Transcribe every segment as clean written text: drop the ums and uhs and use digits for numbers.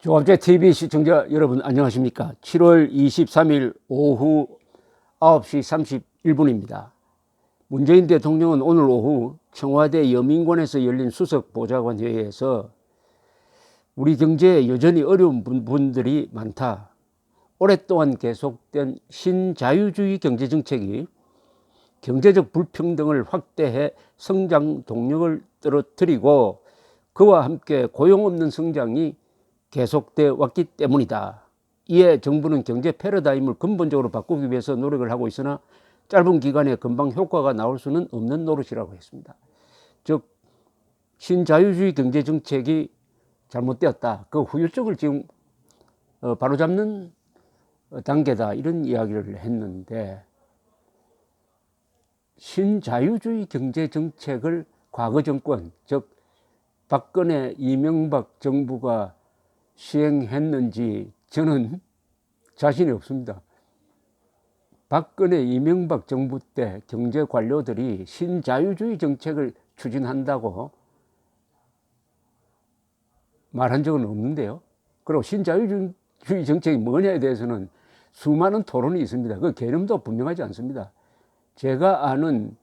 조갑제 TV 시청자 여러분 안녕하십니까? 7월 23일 오후 9시 31분입니다. 문재인 대통령은 오늘 오후 청와대 여민관에서 열린 수석 보좌관 회의에서 우리 경제에 여전히 어려운 부분들이 많다. 오랫동안 계속된 신자유주의 경제정책이 경제적 불평등을 확대해 성장 동력을 떨어뜨리고 그와 함께 고용 없는 성장이 계속되어 왔기 때문이다. 이에 정부는 경제 패러다임을 근본적으로 바꾸기 위해서 노력을 하고 있으나 짧은 기간에 금방 효과가 나올 수는 없는 노릇이라고 했습니다. 즉 신자유주의 경제정책이 잘못되었다. 그 후유증을 지금 바로잡는 단계다. 이런 이야기를 했는데, 신자유주의 경제정책을 과거 정권, 즉 박근혜 이명박 정부가 시행했는지 저는 자신이 없습니다. 박근혜 이명박 정부 때 경제 관료들이 신자유주의 정책을 추진한다고 말한 적은 없는데요. 그리고 신자유주의 정책이 뭐냐에 대해서는 수많은 토론이 있습니다. 그 개념도 분명하지 않습니다. 제가 아는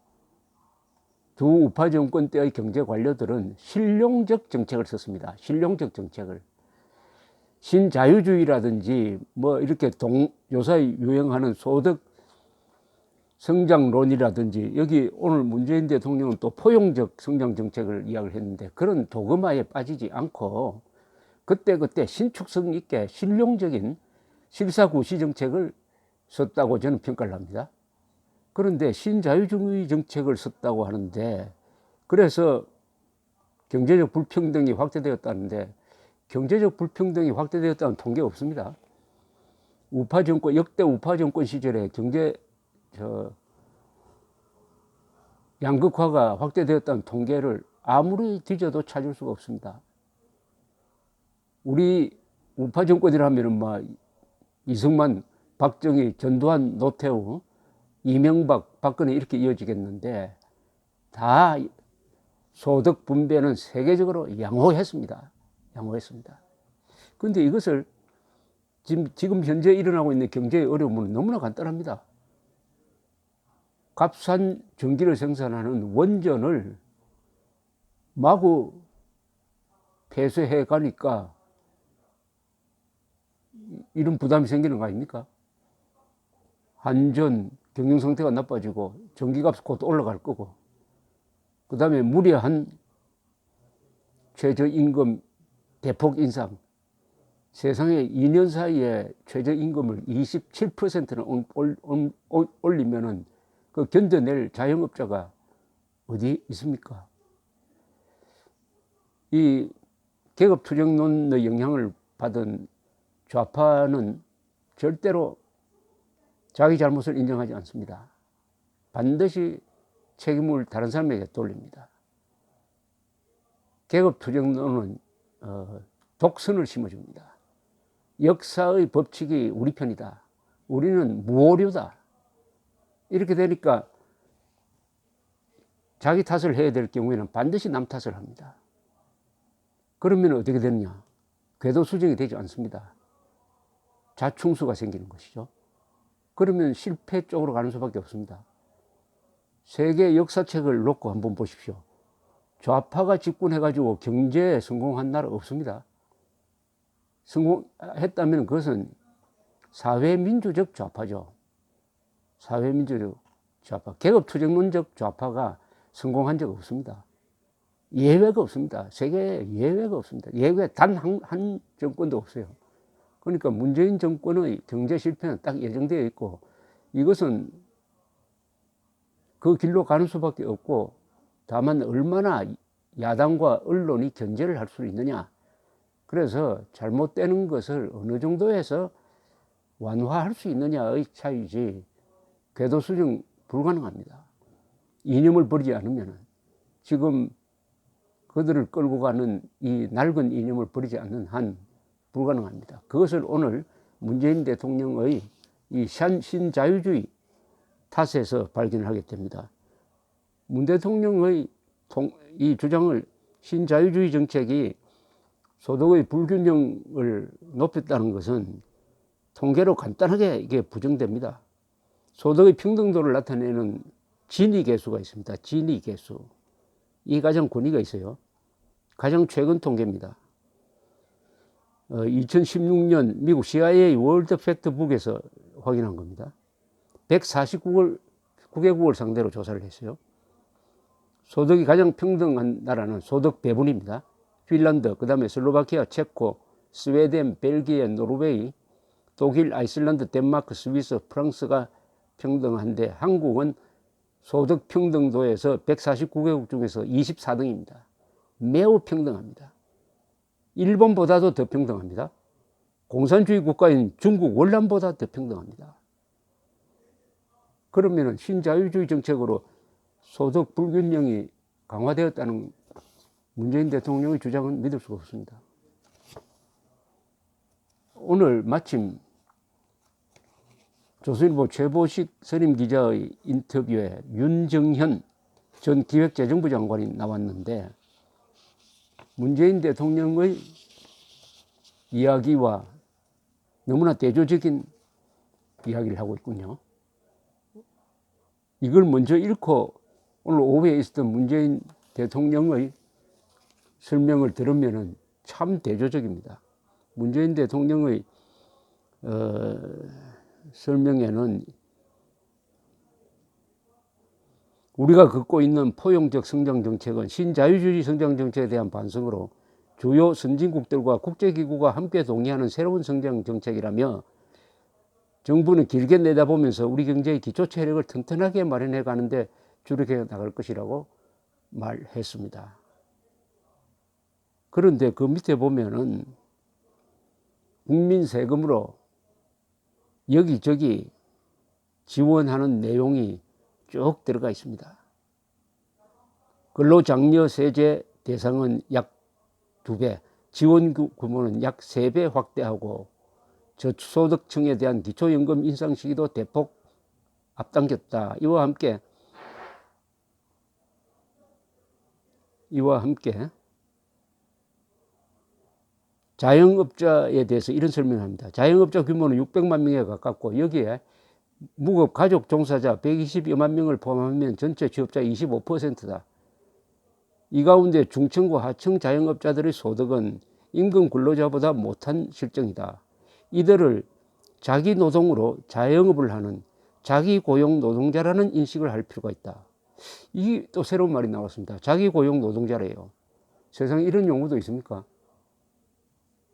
두 우파 정권 때의 경제 관료들은 실용적 정책을 썼습니다. 실용적 정책을. 신자유주의라든지 뭐 이렇게 요새 유행하는 소득 성장론이라든지, 여기 오늘 문재인 대통령은 또 포용적 성장 정책을 이야기를 했는데, 그런 도그마에 빠지지 않고 그때그때 신축성 있게 실용적인 실사구시 정책을 썼다고 저는 평가를 합니다. 그런데 신자유주의 정책을 썼다고 하는데, 그래서 경제적 불평등이 확대되었다는데, 경제적 불평등이 확대되었다는 통계 없습니다. 우파 정권, 역대 우파 정권 시절에 경제 양극화가 확대되었다는 통계를 아무리 뒤져도 찾을 수가 없습니다. 우리 우파 정권이라면 이승만, 박정희, 전두환, 노태우, 이명박, 박근혜 이렇게 이어지겠는데, 다 소득 분배는 세계적으로 양호했습니다. 양호했습니다. 그런데 이것을 지금 현재 일어나고 있는 경제의 어려움은 너무나 간단합니다. 값싼 전기를 생산하는 원전을 마구 폐쇄해 가니까 이런 부담이 생기는 거 아닙니까? 한전 경영 상태가 나빠지고 전기값 곧 올라갈 거고, 그 다음에 무리한 최저임금 대폭 인상, 세상에 2년 사이에 최저임금을 27%는 올리면은 그 견뎌낼 자영업자가 어디 있습니까? 이 계급투쟁론의 영향을 받은 좌파는 절대로 자기 잘못을 인정하지 않습니다. 반드시 책임을 다른 사람에게 돌립니다. 계급투쟁론은 독선을 심어줍니다. 역사의 법칙이 우리 편이다. 우리는 무오류다. 이렇게 되니까 자기 탓을 해야 될 경우에는 반드시 남 탓을 합니다. 그러면 어떻게 되느냐? 궤도 수정이 되지 않습니다. 자충수가 생기는 것이죠. 그러면 실패 쪽으로 가는 수밖에 없습니다. 세계 역사책을 놓고 한번 보십시오. 좌파가 집권해가지고 경제에 성공한 나라 없습니다. 성공했다면 그것은 사회민주적 좌파죠. 사회민주적 좌파. 계급투쟁론적 좌파가 성공한 적 없습니다. 예외가 없습니다. 세계에 예외가 없습니다. 예외 단 한 정권도 없어요. 그러니까 문재인 정권의 경제 실패는 딱 예정되어 있고, 이것은 그 길로 가는 수밖에 없고, 다만 얼마나 야당과 언론이 견제를 할 수 있느냐. 그래서 잘못되는 것을 어느 정도에서 완화할 수 있느냐의 차이지, 궤도 수정 불가능합니다. 이념을 버리지 않으면, 지금 그들을 끌고 가는 이 낡은 이념을 버리지 않는 한 불가능합니다. 그것을 오늘 문재인 대통령의 이 신자유주의 탓에서 발견을 하게 됩니다. 문 대통령의 이 주장을, 신자유주의 정책이 소득의 불균형을 높였다는 것은 통계로 간단하게 이게 부정됩니다. 소득의 평등도를 나타내는 진위계수가 있습니다. 진위계수. 이 가장 권위가 있어요. 가장 최근 통계입니다. 2016년 미국 CIA 월드 팩트북에서 확인한 겁니다. 149개국을 상대로 조사를 했어요. 소득이 가장 평등한 나라는 소득 배분입니다. 핀란드, 그 다음에 슬로바키아, 체코, 스웨덴, 벨기에, 노르웨이, 독일, 아이슬란드, 덴마크, 스위스, 프랑스가 평등한데 한국은 소득 평등도에서 149개국 중에서 24등입니다. 매우 평등합니다. 일본보다도 더 평등합니다. 공산주의 국가인 중국, 월남보다 더 평등합니다. 그러면 신자유주의 정책으로 소득 불균형이 강화되었다는 문재인 대통령의 주장은 믿을 수가 없습니다. 오늘 마침 조선일보 최보식 선임 기자의 인터뷰에 윤정현 전 기획재정부 장관이 나왔는데 문재인 대통령의 이야기와 너무나 대조적인 이야기를 하고 있군요. 이걸 먼저 읽고 오늘 오후에 있었던 문재인 대통령의 설명을 들으면 참 대조적입니다. 문재인 대통령의 설명에는 우리가 걷고 있는 포용적 성장 정책은 신자유주의 성장 정책에 대한 반성으로 주요 선진국들과 국제기구가 함께 동의하는 새로운 성장 정책이라며 정부는 길게 내다보면서 우리 경제의 기초 체력을 튼튼하게 마련해 가는데 주력해 나갈 것이라고 말했습니다. 그런데 그 밑에 보면은 국민 세금으로 여기저기 지원하는 내용이 쭉 들어가 있습니다. 근로장려 세제 대상은 약 2배, 지원 규모는 약 3배 확대하고 저소득층에 대한 기초연금 인상 시기도 대폭 앞당겼다. 이와 함께 자영업자에 대해서 이런 설명을 합니다. 자영업자 규모는 600만 명에 가깝고 여기에 무급 가족 종사자 120여만 명을 포함하면 전체 취업자의 25%다. 이 가운데 중층과 하층 자영업자들의 소득은 임금 근로자보다 못한 실정이다. 이들을 자기 노동으로 자영업을 하는 자기 고용 노동자라는 인식을 할 필요가 있다. 이게 또 새로운 말이 나왔습니다. 자기 고용 노동자래요. 세상에 이런 용어도 있습니까?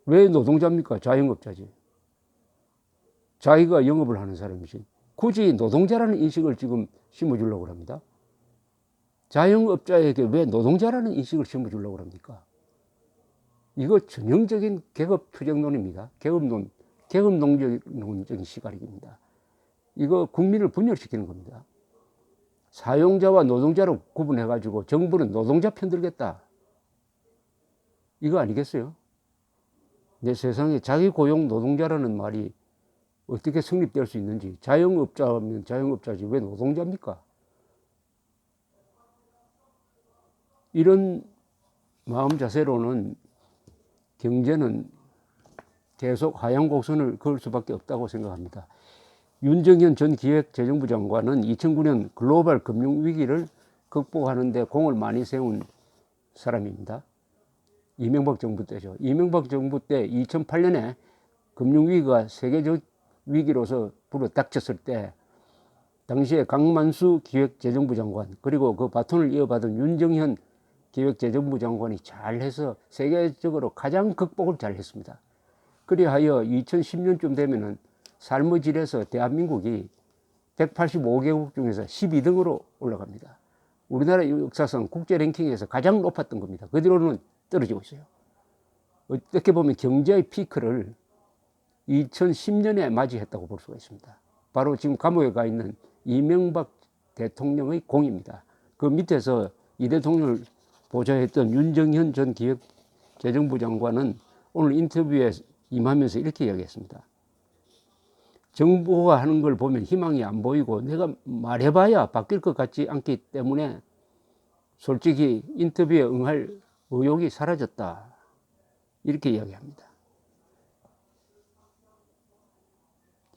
왜 노동자입니까? 자영업자지. 자기가 영업을 하는 사람이지. 굳이 노동자라는 인식을 지금 심어주려고 합니다. 자영업자에게 왜 노동자라는 인식을 심어주려고 합니까? 이거 전형적인 계급 투쟁론입니다. 계급농적인 시각입니다. 이거 국민을 분열시키는 겁니다. 사용자와 노동자로 구분해가지고 정부는 노동자 편들겠다. 이거 아니겠어요? 내 세상에 자기 고용 노동자라는 말이 어떻게 성립될 수 있는지. 자영업자면 자영업자지 왜 노동자입니까? 이런 마음 자세로는 경제는 계속 하향 곡선을 그을 수밖에 없다고 생각합니다. 윤정현 전 기획재정부 장관은 2009년 글로벌 금융위기를 극복하는 데 공을 많이 세운 사람입니다. 이명박 정부 때죠. 이명박 정부 때 2008년에 금융위기가 세계적 위기로서 불어닥쳤을 때 당시에 강만수 기획재정부 장관 그리고 그 바톤을 이어받은 윤정현 기획재정부 장관이 잘해서 세계적으로 가장 극복을 잘했습니다. 그리하여 2010년쯤 되면은 삶의 질에서 대한민국이 185개국 중에서 12등으로 올라갑니다. 우리나라 역사상 국제 랭킹에서 가장 높았던 겁니다. 그 뒤로는 떨어지고 있어요. 어떻게 보면 경제의 피크를 2010년에 맞이했다고 볼 수가 있습니다. 바로 지금 감옥에 가 있는 이명박 대통령의 공입니다. 그 밑에서 이 대통령을 보좌했던 윤정현 전 기획재정부 장관은 오늘 인터뷰에 임하면서 이렇게 이야기했습니다. 정부가 하는 걸 보면 희망이 안 보이고 내가 말해봐야 바뀔 것 같지 않기 때문에 솔직히 인터뷰에 응할 의욕이 사라졌다. 이렇게 이야기합니다.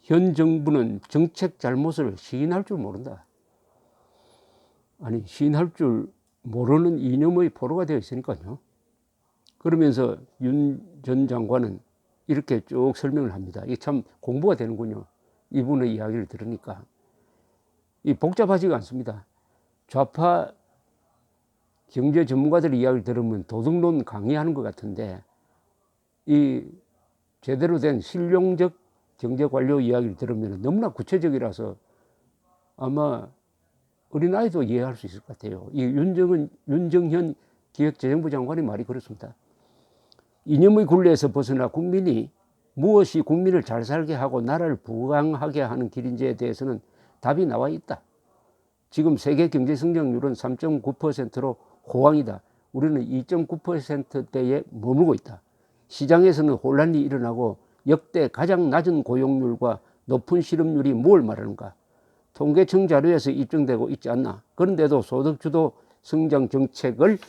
현 정부는 정책 잘못을 시인할 줄 모른다. 아니, 시인할 줄 모르는 이념의 포로가 되어 있으니까요. 그러면서 윤 전 장관은 이렇게 쭉 설명을 합니다. 이게 참 공부가 되는군요. 이분의 이야기를 들으니까. 이 복잡하지가 않습니다. 좌파 경제 전문가들 이야기를 들으면 도덕론 강의하는 것 같은데, 이 제대로 된 실용적 경제 관료 이야기를 들으면 너무나 구체적이라서 아마 어린아이도 이해할 수 있을 것 같아요. 이 윤정현 기획재정부 장관의 말이 그렇습니다. 이념의 굴레에서 벗어나 국민이 무엇이 국민을 잘 살게 하고 나라를 부강하게 하는 길인지에 대해서는 답이 나와 있다. 지금 세계 경제 성장률은 3.9%로 호황이다. 우리는 2.9%대에 머물고 있다. 시장에서는 혼란이 일어나고 역대 가장 낮은 고용률과 높은 실업률이 뭘 말하는가? 통계청 자료에서 입증되고 있지 않나? 그런데도 소득주도 성장 정책을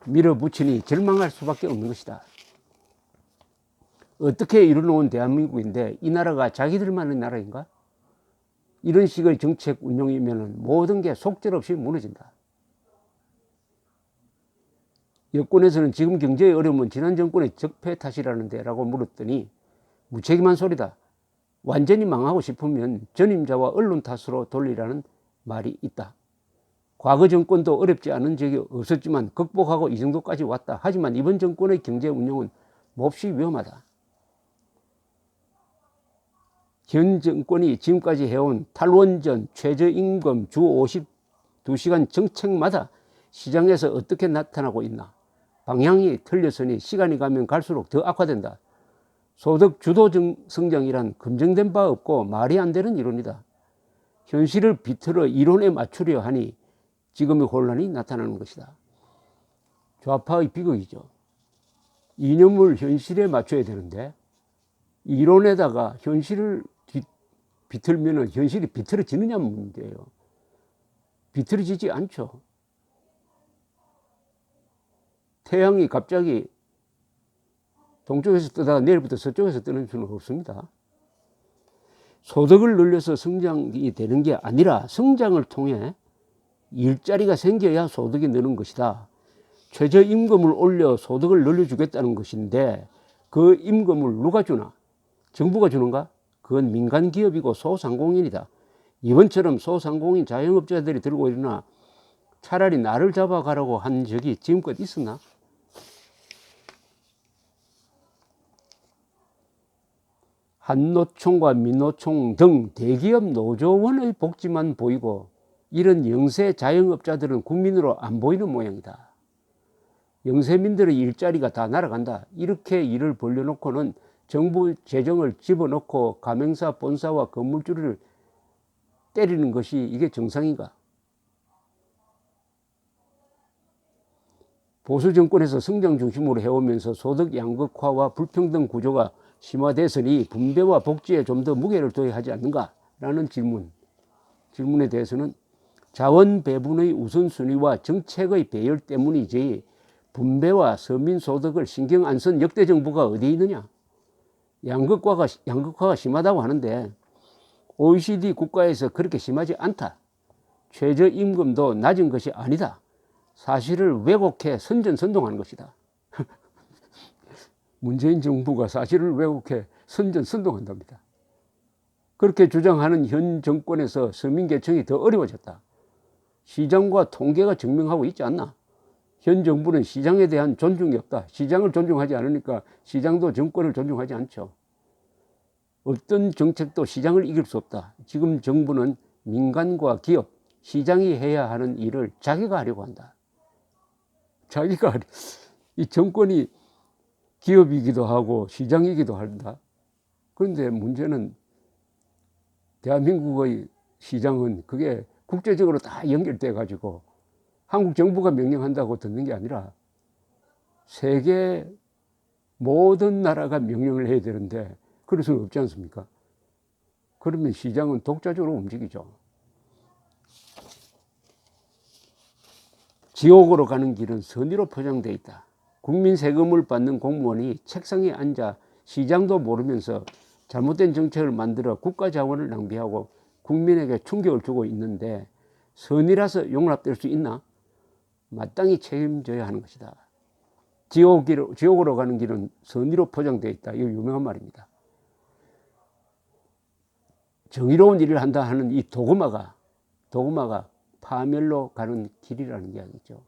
밀어붙이니 절망할 수밖에 없는 것이다. 어떻게 이뤄놓은 대한민국인데 이 나라가 자기들만의 나라인가? 이런 식의 정책 운영이면 모든 게 속절없이 무너진다. 여권에서는 지금 경제의 어려움은 지난 정권의 적폐 탓이라는데 라고 물었더니 무책임한 소리다. 완전히 망하고 싶으면 전임자와 언론 탓으로 돌리라는 말이 있다. 과거 정권도 어렵지 않은 적이 없었지만 극복하고 이 정도까지 왔다. 하지만 이번 정권의 경제 운영은 몹시 위험하다. 현 정권이 지금까지 해온 탈원전, 최저임금, 주 52시간 정책마다 시장에서 어떻게 나타나고 있나? 방향이 틀렸으니 시간이 가면 갈수록 더 악화된다. 소득 주도 성장이란 검증된 바 없고 말이 안 되는 이론이다. 현실을 비틀어 이론에 맞추려 하니 지금의 혼란이 나타나는 것이다. 좌파의 비극이죠. 이념을 현실에 맞춰야 되는데 이론에다가 현실을 비틀면 현실이 비틀어지느냐 문제예요. 비틀어지지 않죠. 태양이 갑자기 동쪽에서 뜨다가 내일부터 서쪽에서 뜨는 수는 없습니다. 소득을 늘려서 성장이 되는 게 아니라 성장을 통해 일자리가 생겨야 소득이 느는 것이다. 최저임금을 올려 소득을 늘려주겠다는 것인데 그 임금을 누가 주나? 정부가 주는가? 그건 민간기업이고 소상공인이다. 이번처럼 소상공인 자영업자들이 들고 일어나 차라리 나를 잡아가라고 한 적이 지금껏 있었나? 한노총과 민노총 등 대기업 노조원의 복지만 보이고 이런 영세 자영업자들은 국민으로 안 보이는 모양이다. 영세민들의 일자리가 다 날아간다. 이렇게 일을 벌려놓고는 정부 재정을 집어넣고 가맹사, 본사와 건물주를 때리는 것이 이게 정상인가? 보수 정권에서 성장 중심으로 해오면서 소득 양극화와 불평등 구조가 심화됐으니 분배와 복지에 좀 더 무게를 둬야 하지 않는가라는 질문에 대해서는 자원 배분의 우선순위와 정책의 배열 때문이지 분배와 서민 소득을 신경 안 쓴 역대 정부가 어디 있느냐? 양극화가 심하다고 하는데 OECD 국가에서 그렇게 심하지 않다. 최저임금도 낮은 것이 아니다. 사실을 왜곡해 선전선동하는 것이다. 문재인 정부가 사실을 왜곡해 선전선동한답니다. 그렇게 주장하는 현 정권에서 서민계층이 더 어려워졌다. 시장과 통계가 증명하고 있지 않나? 현 정부는 시장에 대한 존중이 없다. 시장을 존중하지 않으니까 시장도 정권을 존중하지 않죠. 어떤 정책도 시장을 이길 수 없다. 지금 정부는 민간과 기업, 시장이 해야 하는 일을 자기가 하려고 한다. 이 정권이 기업이기도 하고 시장이기도 한다. 그런데 문제는 대한민국의 시장은 그게 국제적으로 다 연결돼 가지고 한국 정부가 명령한다고 듣는 게 아니라 세계 모든 나라가 명령을 해야 되는데 그럴 수는 없지 않습니까? 그러면 시장은 독자적으로 움직이죠. 지옥으로 가는 길은 선의로 포장되어 있다. 국민 세금을 받는 공무원이 책상에 앉아 시장도 모르면서 잘못된 정책을 만들어 국가 자원을 낭비하고 국민에게 충격을 주고 있는데 선이라서 용납될 수 있나? 마땅히 책임져야 하는 것이다. 지옥으로 가는 길은 선의로 포장되어 있다. 이거 유명한 말입니다. 정의로운 일을 한다 하는 이 도그마가 파멸로 가는 길이라는 이야기죠.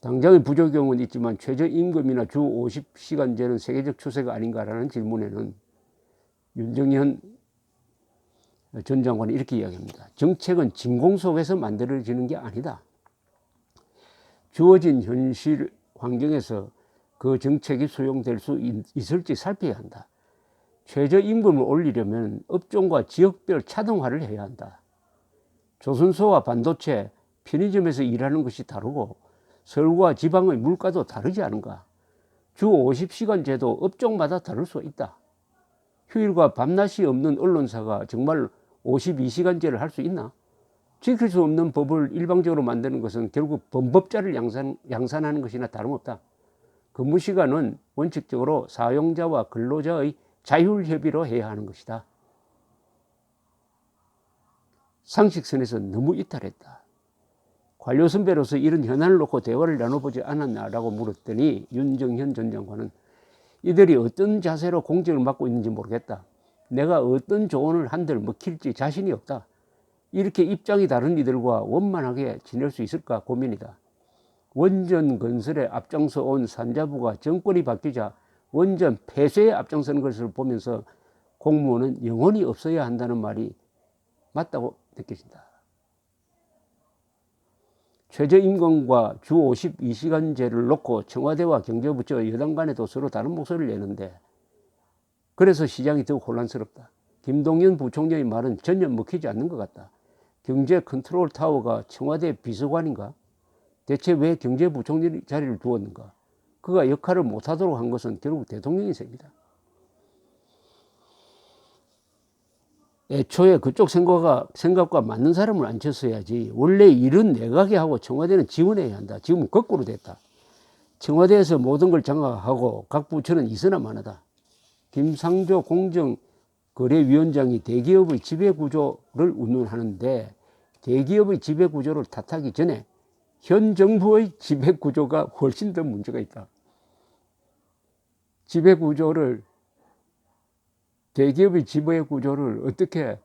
당장의 부작용은 있지만 최저임금이나 주 50시간제는 세계적 추세가 아닌가라는 질문에는 윤정현 전 장관이 이렇게 이야기합니다. 정책은 진공 속에서 만들어지는 게 아니다. 주어진 현실 환경에서 그 정책이 수용될 수 있을지 살펴야 한다. 최저임금을 올리려면 업종과 지역별 차등화를 해야 한다. 조선소와 반도체, 편의점에서 일하는 것이 다르고 서울과 지방의 물가도 다르지 않은가. 주 50시간제도 업종마다 다를 수 있다. 휴일과 밤낮이 없는 언론사가 정말 52시간제를 할 수 있나? 지킬 수 없는 법을 일방적으로 만드는 것은 결국 범법자를 양산하는 것이나 다름없다. 근무시간은 원칙적으로 사용자와 근로자의 자율협의로 해야 하는 것이다. 상식선에서 너무 이탈했다. 관료 선배로서 이런 현안을 놓고 대화를 나눠보지 않았나라고 물었더니 윤정현 전 장관은 이들이 어떤 자세로 공직을 맡고 있는지 모르겠다. 내가 어떤 조언을 한들 먹힐지 자신이 없다. 이렇게 입장이 다른 이들과 원만하게 지낼 수 있을까 고민이다. 원전 건설에 앞장서 온 산자부가 정권이 바뀌자 원전 폐쇄에 앞장서는 것을 보면서 공무원은 영원히 없어야 한다는 말이 맞다고 느껴진다. 최저임금과 주 52시간제를 놓고 청와대와 경제부처 여당 간에도 서로 다른 목소리를 내는데 그래서 시장이 더 혼란스럽다. 김동연 부총리의 말은 전혀 먹히지 않는 것 같다. 경제 컨트롤 타워가 청와대 비서관인가? 대체 왜 경제부총리 자리를 두었는가? 그가 역할을 못하도록 한 것은 결국 대통령의 셈이다. 애초에 그쪽 생각과 맞는 사람을 앉혔어야지. 원래 일은 내각이 하고 청와대는 지원해야 한다. 지금은 거꾸로 됐다. 청와대에서 모든 걸 장악하고 각 부처는 이서나 마나다. 김상조 공정거래위원장이 대기업의 지배구조를 운운하는데 대기업의 지배구조를 탓하기 전에 현 정부의 지배구조가 훨씬 더 문제가 있다. 대기업의 지배구조를 어떻게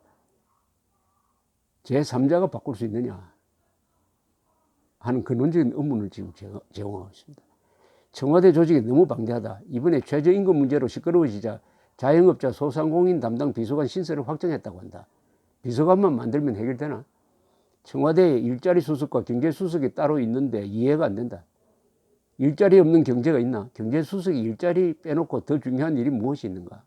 제3자가 바꿀 수 있느냐 하는 근원적인 의문을 지금 제공하고 있습니다. 청와대 조직이 너무 방대하다. 이번에 최저임금 문제로 시끄러워지자 자영업자 소상공인 담당 비서관 신설을 확정했다고 한다. 비서관만 만들면 해결되나? 청와대에 일자리 수석과 경제 수석이 따로 있는데 이해가 안 된다. 일자리 없는 경제가 있나? 경제 수석이 일자리 빼놓고 더 중요한 일이 무엇이 있는가?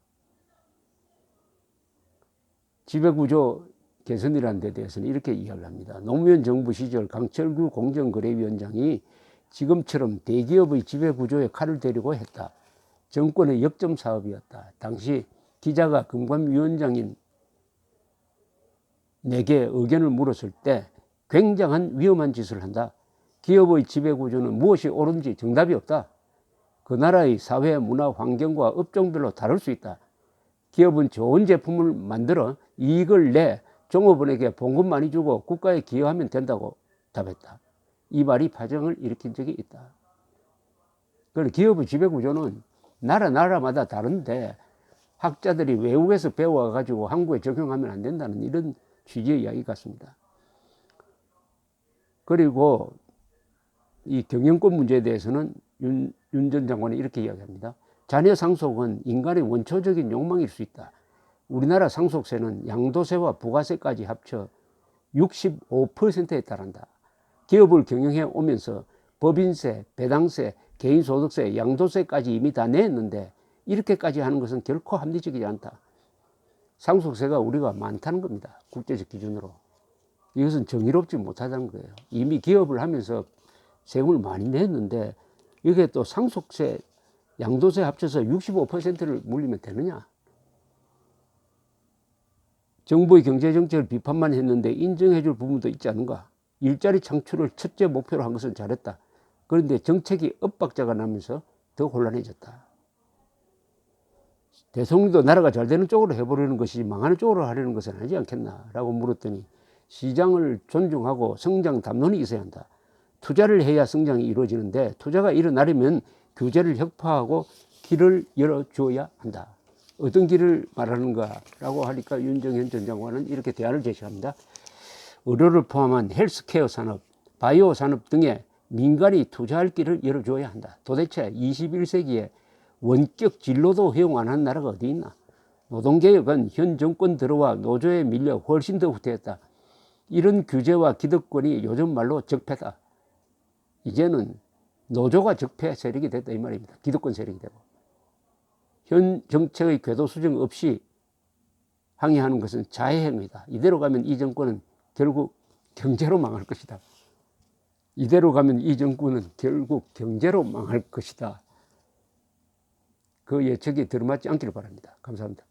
지배구조 개선이라는 데 대해서는 이렇게 이야기를 합니다. 노무현 정부 시절 강철구 공정거래위원장이 지금처럼 대기업의 지배구조에 칼을 대려고 했다. 정권의 역점 사업이었다. 당시 기자가 금감위원장인 내게 의견을 물었을 때 굉장한 위험한 짓을 한다. 기업의 지배구조는 무엇이 옳은지 정답이 없다. 그 나라의 사회, 문화, 환경과 업종별로 다를 수 있다. 기업은 좋은 제품을 만들어 이익을 내 종업원에게 봉급 많이 주고 국가에 기여하면 된다고 답했다. 이 말이 파장을 일으킨 적이 있다. 그런데 기업의 지배구조는 나라마다 다른데 학자들이 외국에서 배워가지고 한국에 적용하면 안 된다는 이런 취지의 이야기 같습니다. 그리고 이 경영권 문제에 대해서는 윤 전 장관이 이렇게 이야기합니다. 자녀 상속은 인간의 원초적인 욕망일 수 있다. 우리나라 상속세는 양도세와 부가세까지 합쳐 65%에 달한다. 기업을 경영해 오면서 법인세, 배당세, 개인소득세, 양도세까지 이미 다 냈는데 이렇게까지 하는 것은 결코 합리적이지 않다. 상속세가 우리가 많다는 겁니다. 국제적 기준으로. 이것은 정의롭지 못하다는 거예요. 이미 기업을 하면서 세금을 많이 냈는데 이게 또 상속세, 양도세 합쳐서 65%를 물리면 되느냐? 정부의 경제정책을 비판만 했는데 인정해 줄 부분도 있지 않은가? 일자리 창출을 첫째 목표로 한 것은 잘했다. 그런데 정책이 엇박자가 나면서 더 혼란해졌다. 대통령도 나라가 잘 되는 쪽으로 해보려는 것이 망하는 쪽으로 하려는 것은 아니지 않겠나 라고 물었더니 시장을 존중하고 성장 담론이 있어야 한다. 투자를 해야 성장이 이루어지는데 투자가 일어나려면 규제를 혁파하고 길을 열어줘야 한다. 어떤 길을 말하는가라고 하니까 윤정현 전 장관은 이렇게 대안을 제시합니다. 의료를 포함한 헬스케어 산업, 바이오 산업 등에 민간이 투자할 길을 열어줘야 한다. 도대체 21세기에 원격 진로도 허용 안 한 나라가 어디 있나? 노동개혁은 현 정권 들어와 노조에 밀려 훨씬 더 후퇴했다. 이런 규제와 기득권이 요즘 말로 적폐다. 이제는 노조가 적폐 세력이 됐다 이 말입니다. 기득권 세력이 되고. 현 정책의 궤도 수정 없이 항의하는 것은 자해행위다. 이대로 가면 이 정권은 결국 경제로 망할 것이다. 이대로 가면 이 정권은 결국 경제로 망할 것이다. 그 예측이 들어맞지 않기를 바랍니다. 감사합니다.